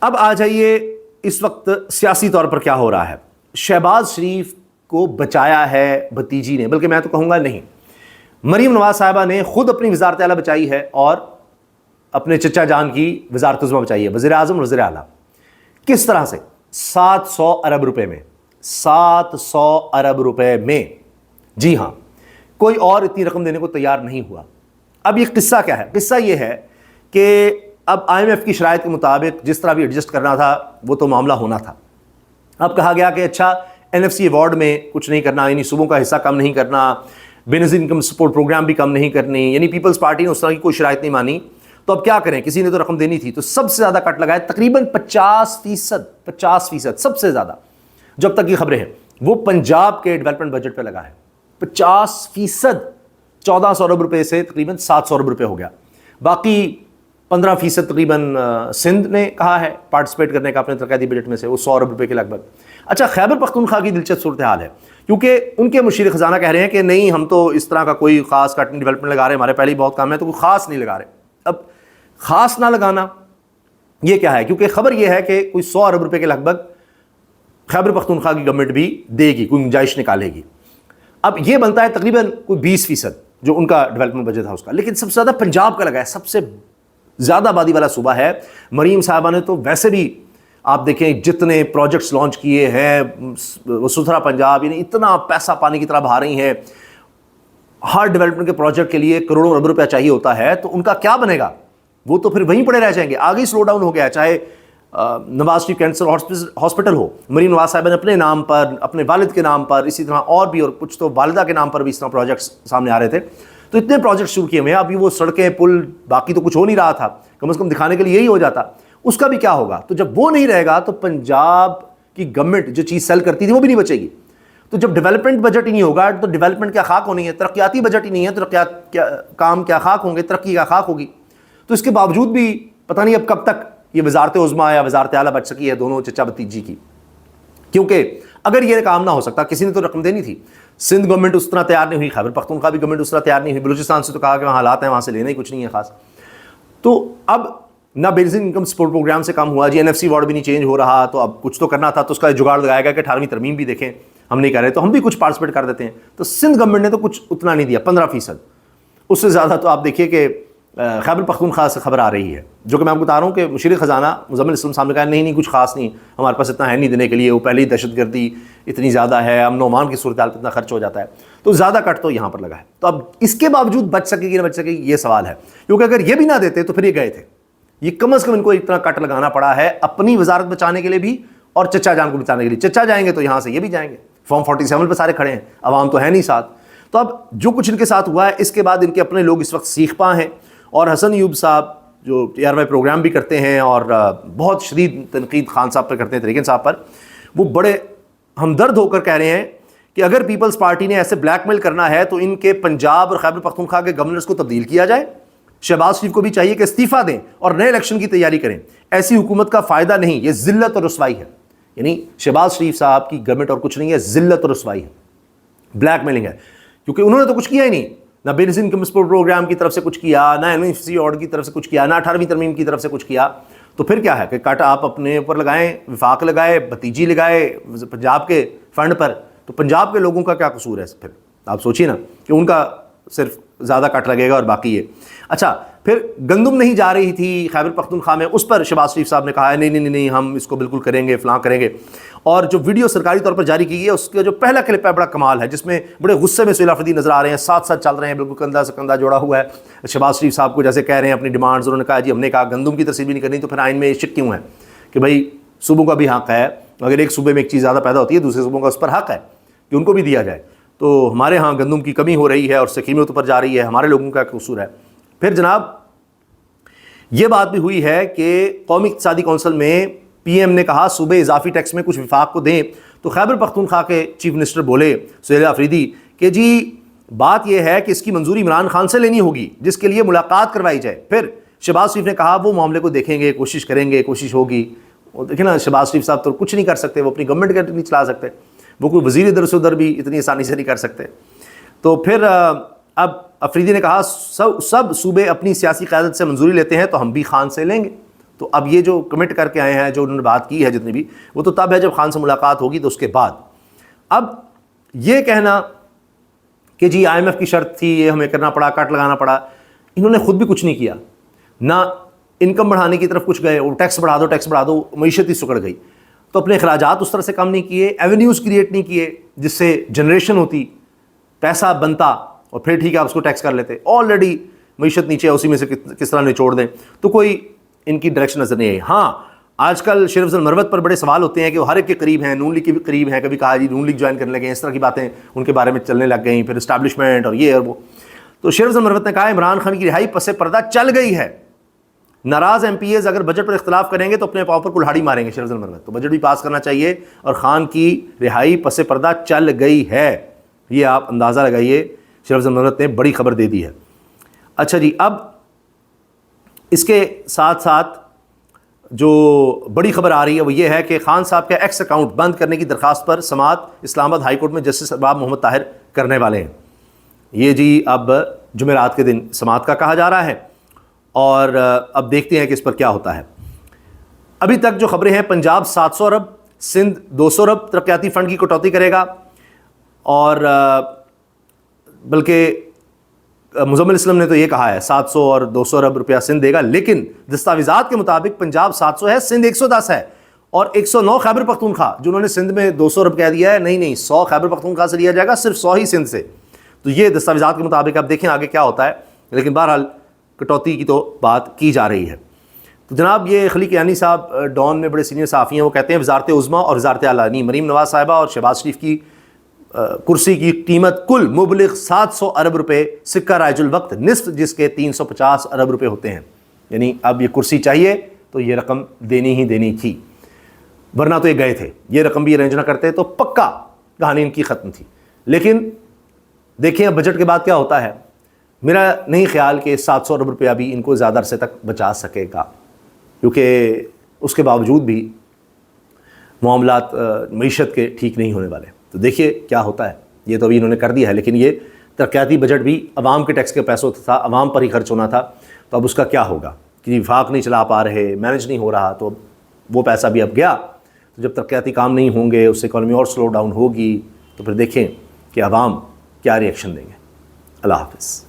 اب آ جائیے اس وقت سیاسی طور پر کیا ہو رہا ہے. شہباز شریف کو بچایا ہے بھتیجی نے، بلکہ میں تو کہوں گا نہیں، مریم نواز صاحبہ نے خود اپنی وزارت اعلیٰ بچائی ہے اور اپنے چچا جان کی وزارت عظمیٰ بچائی ہے، وزیر اعظم اور وزیر اعلیٰ. کس طرح سے؟ 700 ارب روپے میں. 700 ارب روپے میں، جی ہاں، کوئی اور اتنی رقم دینے کو تیار نہیں ہوا. اب یہ قصہ کیا ہے؟ قصہ یہ ہے کہ اب IMF کی شرائط کے مطابق جس طرح بھی ایڈجسٹ کرنا تھا وہ تو معاملہ ہونا تھا. اب کہا گیا کہ اچھا NFC ایوارڈ میں کچھ نہیں کرنا، یعنی صوبوں کا حصہ کم نہیں کرنا، بے نظیر انکم سپورٹ پروگرام بھی کم نہیں کرنی، یعنی پیپلز پارٹی نے اس طرح کی کوئی شرائط نہیں مانی. تو اب کیا کریں، کسی نے تو رقم دینی تھی، تو سب سے زیادہ کٹ لگائے، تقریباً 50% سب سے زیادہ جب تک یہ خبریں ہیں وہ پنجاب کے ڈیولپمنٹ بجٹ پہ لگا ہے. 50%، 1400 ارب روپے سے تقریباً 700 ارب روپے ہو گیا. باقی 15% تقریباً سندھ نے کہا ہے پارٹیسپیٹ کرنے کا اپنے ترقیاتی بجٹ میں سے، وہ 100 ارب روپے کے لگ بھگ. اچھا، خیبر پختونخوا کی دلچسپ صورتحال ہے، کیونکہ ان کے مشیر خزانہ کہہ رہے ہیں کہ نہیں، ہم تو اس طرح کا کوئی خاص کٹ نہیں ڈیولپمنٹ لگا رہے، ہمارے پہلے ہی بہت کام ہے، تو کوئی خاص نہیں لگا رہے. اب خاص نہ لگانا یہ کیا ہے؟ کیونکہ خبر یہ ہے کہ کوئی 100 ارب روپے کے لگ بھگ خیبر پختونخوا کی گورنمنٹ بھی دے گی، کوئی گنجائش نکالے گی. اب یہ بنتا ہے تقریباً کوئی 20% جو ان کا ڈیولپمنٹ بجٹ تھا اس کا. لیکن سب سے زیادہ پنجاب کا لگا ہے، سب سے زیادہ آبادی والا صوبہ ہے. مریم صاحبہ نے تو ویسے بھی آپ دیکھیں جتنے پروجیکٹس لانچ کیے ہیں، وسندھرا پنجاب، یعنی اتنا پیسہ پانی کی طرح بہا رہی ہیں. ہر ڈیولپمنٹ کے پروجیکٹ کے لیے کروڑوں ارب روپیہ چاہیے ہوتا ہے، تو ان کا کیا بنے گا؟ وہ تو پھر وہیں پڑے رہ جائیں گے. آگے ہی سلو ڈاؤن ہو گیا، چاہے نواز شریف کینسر ہاسپٹل ہو، مریم نواز صاحبہ نے اپنے نام پر، اپنے والد کے نام پر، اسی طرح اور کچھ تو والدہ کے نام پر بھی اس طرح پروجیکٹس سامنے آ رہے تھے. تو اتنے پروجیکٹ شروع کیے ہوئے ہیں. ابھی وہ سڑکیں، پل، باقی تو کچھ ہو نہیں رہا تھا، کم از کم دکھانے کے لیے یہی ہو جاتا. اس کا بھی کیا ہوگا؟ تو جب وہ نہیں رہے گا تو پنجاب کی گورنمنٹ جو چیز سیل کرتی تھی وہ بھی نہیں بچے گی. تو جب ڈیولپمنٹ بجٹ ہی نہیں ہوگا تو ڈیولپمنٹ کیا خاک ہونی ہے؟ ترقیاتی بجٹ ہی نہیں ہے، ترقیات کام کیا خاک ہوں گے؟ ترقی کیا خاک ہوگی؟ تو اس کے باوجود بھی پتہ نہیں اب کب تک یہ وزارت عظمیٰ یا وزارت اعلیٰ بچ سکی ہے دونوں چچا بھتیجی کی. کیونکہ اگر یہ کام نہ ہو سکتا، کسی نے تو رقم دینی تھی. سندھ گورنمنٹ اس طرح تیار نہیں ہوئی، خیبر پختونخوا بھی گورنمنٹ اس طرح تیار نہیں ہوئی، بلوچستان سے تو کہا کہ وہاں حالات ہیں، وہاں سے لینا ہی کچھ نہیں ہے خاص. تو اب نہ بیسک انکم سپورٹ پروگرام سے کم ہوا، جی NFC ایوارڈ بھی نہیں چینج ہو رہا، تو اب کچھ تو کرنا تھا. تو اس کا جگاڑ لگایا گیا کہ 18ویں ترمیم بھی دیکھیں، ہم نہیں کر رہے تو ہم بھی کچھ پارٹیسپیٹ کر دیتے ہیں. تو سندھ گورنمنٹ نے تو کچھ اتنا نہیں دیا، 15%. اس سے زیادہ تو آپ دیکھیے کہ خیبر پختونخوا سے خبر آ رہی ہے، جو کہ میں آپ کو بتا رہا ہوں کہ مشیر خزانہ مزمل اسلم صاحب نے کہا نہیں کچھ خاص نہیں، ہمارے پاس اتنا ہے نہیں دینے کے لیے، وہ پہلے ہی دہشت گردی اتنی زیادہ ہے، امن و امان کی صورتحال پہ اتنا خرچ ہو جاتا ہے، تو زیادہ کٹ تو یہاں پر لگا ہے. تو اب اس کے باوجود بچ سکے گی نہ بچ سکے گی یہ سوال ہے، کیونکہ اگر یہ بھی نہ دیتے تو پھر یہ گئے تھے. یہ کم از کم ان کو اتنا کٹ لگانا پڑا ہے اپنی وزارت بچانے کے لیے بھی اور چچا جان کو بچانے کے لیے. چچا جائیں گے تو یہاں سے یہ بھی جائیں گے، فارم 47 پہ سارے کھڑے ہیں، عوام تو ہے نہیں ساتھ. تو اب جو کچھ ان کے ساتھ ہوا ہے، اس کے بعد ان کے اپنے لوگ اس وقت سیخ پا ہیں. اور حسن ایوب صاحب جو TRY پروگرام بھی کرتے ہیں اور بہت شدید تنقید خان صاحب پر کرتے ہیں، طریقین صاحب پر، وہ بڑے ہمدرد ہو کر کہہ رہے ہیں کہ اگر پیپلز پارٹی نے ایسے بلیک میل کرنا ہے تو ان کے پنجاب اور خیبر پختونخوا کے گورنرز کو تبدیل کیا جائے. شہباز شریف کو بھی چاہیے کہ استعفیٰ دیں اور نئے الیکشن کی تیاری کریں. ایسی حکومت کا فائدہ نہیں، یہ ذلت اور رسوائی ہے. یعنی شہباز شریف صاحب کی گورنمنٹ اور کچھ نہیں ہے، ذلت اور رسوائی ہے، بلیک میلنگ ہے. کیونکہ انہوں نے تو کچھ کیا ہی نہیں، نہ بے نظیر انکم سپورٹ پروگرام کی طرف سے کچھ کیا، نہ NFC ایوارڈ کی طرف سے کچھ کیا، نہ 18ویں ترمیم کی طرف سے کچھ کیا. تو پھر کیا ہے کہ کٹ آپ اپنے اوپر لگائیں، وفاق لگائے، بھتیجی لگائے پنجاب کے فنڈ پر. تو پنجاب کے لوگوں کا کیا قصور ہے؟ پھر آپ سوچیے نا کہ ان کا صرف زیادہ کٹ لگے گا اور باقی یہ. اچھا، پھر گندم نہیں جا رہی تھی خیبر پختونخوا میں، اس پر شہباز شریف صاحب نے کہا ہے نہیں ہم اس کو بالکل کریں گے، فلاں کریں گے. اور جو ویڈیو سرکاری طور پر جاری کی گئی ہے اس کا جو پہلا کلپ ہے بڑا کمال ہے، جس میں بڑے غصے میں سہیل آفریدی نظر آ رہے ہیں، ساتھ ساتھ چل رہے ہیں، بالکل کندھا سے کندھا جوڑا ہوا ہے. شہباز شریف صاحب کو جیسے کہہ رہے ہیں اپنی ڈیمانڈز، انہوں نے کہا جی ہم نے کہا گندم کی تصویر بھی نہیں کرنی، تو پھر آئین میں یہ شک کیوں ہے کہ بھائی صوبوں کا بھی حق ہے، اگر ایک صوبے میں ایک چیز زیادہ پیدا ہوتی ہے دوسرے صوبوں کا اس پر حق ہے کہ ان کو بھی دیا جائے. تو ہمارے ہاں گندم کی کمی ہو رہی ہے اور اس سے قیمت اوپر جا رہی ہے، ہمارے لوگوں کا قصور ہے. پھر جناب یہ بات بھی ہوئی ہے کہ قومی اقتصادی کونسل میں PM نے کہا صوبے اضافی ٹیکس میں کچھ وفاق کو دیں. تو خیبر پختونخوا کے چیف منسٹر بولے سہیل آفریدی کہ جی بات یہ ہے کہ اس کی منظوری عمران خان سے لینی ہوگی، جس کے لیے ملاقات کروائی جائے. پھر شہباز شریف نے کہا وہ معاملے کو دیکھیں گے، کوشش کریں گے، کوشش ہوگی. وہ دیکھیں نا، شہباز شریف صاحب تو کچھ نہیں کر سکتے، وہ اپنی گورنمنٹ کے نہیں چلا سکتے، وہ کوئی وزیر ادھر سے ادھر بھی اتنی آسانی سے نہیں کر سکتے. تو پھر اب افریدی نے کہا سب صوبے اپنی سیاسی قیادت سے منظوری لیتے ہیں تو ہم بھی خان سے لیں گے. تو اب یہ جو کمٹ کر کے آئے ہیں، جو انہوں نے بات کی ہے جتنی بھی، وہ تو تب ہے جب خان سے ملاقات ہوگی تو اس کے بعد۔ اب یہ کہنا کہ جی IMF کی شرط تھی، یہ ہمیں کرنا پڑا، کٹ لگانا پڑا، انہوں نے خود بھی کچھ نہیں کیا، نہ انکم بڑھانے کی طرف کچھ گئے، وہ ٹیکس بڑھا دو، معیشت ہی سکڑ گئی، تو اپنے اخراجات اس طرح سے کم نہیں کیے، ایونیوز کریٹ نہیں کیے جس سے جنریشن ہوتی، پیسہ بنتا، اور پھر ٹھیک ہے آپ اس کو ٹیکس کر لیتے، آلریڈی معیشت نیچے ہے، اسی میں سے کس طرح نچوڑ دیں، تو کوئی ان کی ڈائریکشن نظر نہیں آئی۔ ہاں آج کل شیخ افضل مروت پر بڑے سوال ہوتے ہیں کہ وہ ہر ایک کے قریب ہیں، نون لیگ کے بھی قریب ہیں، کبھی کہا جی نون لیگ جوائن کرنے لگے، اس طرح کی باتیں ان کے بارے میں چلنے لگ گئیں، پھر اسٹیبلشمنٹ اور یہ اور وہ۔ تو شیخ افضل مروت نے کہا عمران خان کی رہائی پس پردہ چل گئی ہے، ناراض MPAs اگر بجٹ پر اختلاف کریں گے تو اپنے پاؤں پر کلہاڑی ماریں گے شیخ افضل مروت، تو بجٹ بھی پاس کرنا چاہیے، اور خان کی رہائی پس پردہ چل گئی ہے، یہ آپ اندازہ لگائیے، شیخ افضل مروت نے بڑی خبر دے دی ہے۔ اچھا جی، اب اس کے ساتھ ساتھ جو بڑی خبر آ رہی ہے وہ یہ ہے کہ خان صاحب کا ایکس اکاؤنٹ بند کرنے کی درخواست پر سماعت اسلام آباد ہائی کورٹ میں جسٹس ارباب محمد طاہر کرنے والے ہیں۔ یہ جی اب جمعرات کے دن سماعت کا کہا جا رہا ہے، اور اب دیکھتے ہیں کہ اس پر کیا ہوتا ہے۔ ابھی تک جو خبریں ہیں، پنجاب 700 ارب، سندھ 200 ارب ترقیاتی فنڈ کی کٹوتی کرے گا، اور بلکہ مزمل اسلم نے تو یہ کہا ہے 700 اور 200 ارب روپیہ سندھ دے گا، لیکن دستاویزات کے مطابق پنجاب 700 ہے، سندھ 110 ہے، اور 109 خیبر پختونخوا، جنہوں نے سندھ میں 200 ارب کہہ دیا ہے، نہیں 100 خیبر پختونخوا سے لیا جائے گا، صرف 100 ہی سندھ سے۔ تو یہ دستاویزات کے مطابق، اب دیکھیں آگے کیا ہوتا ہے، لیکن بہرحال کٹوتی کی تو بات کی جا رہی ہے۔ تو جناب یہ خلیق یانی صاحب ڈان میں بڑے سینئر صحافی ہیں، وہ کہتے ہیں وزارت عظمیٰ اور وزارت اعلیٰ یعنی مریم نواز صاحبہ اور شہباز شریف کی کرسی کی قیمت کل مبلغ 700 ارب روپے، سکہ رائج الوقت نصف جس کے 350 ارب روپے ہوتے ہیں، یعنی اب یہ کرسی چاہیے تو یہ رقم دینی ہی دینی تھی، ورنہ تو یہ گئے تھے، یہ رقم بھی ارینج نہ کرتے تو پکا کہانی ان کی ختم تھی۔ لیکن دیکھیں اب بجٹ کے بعد کیا ہوتا ہے، میرا نہیں خیال کہ 700 ارب روپیہ بھی ان کو زیادہ عرصے تک بچا سکے گا، کیونکہ اس کے باوجود بھی معاملات معیشت کے ٹھیک نہیں ہونے والے۔ تو دیکھیے کیا ہوتا ہے، یہ تو ابھی انہوں نے کر دیا ہے، لیکن یہ ترقیاتی بجٹ بھی عوام کے ٹیکس کے پیسوں تھا، عوام پر ہی خرچ ہونا تھا، تو اب اس کا کیا ہوگا کہ وفاق نہیں چلا پا رہے، مینج نہیں ہو رہا، تو وہ پیسہ بھی اب گیا۔ تو جب ترقیاتی کام نہیں ہوں گے، اس سے اکانومی اور سلو ڈاؤن ہوگی، تو پھر دیکھیں کہ عوام کیا ری ایکشن دیں گے۔ اللہ حافظ۔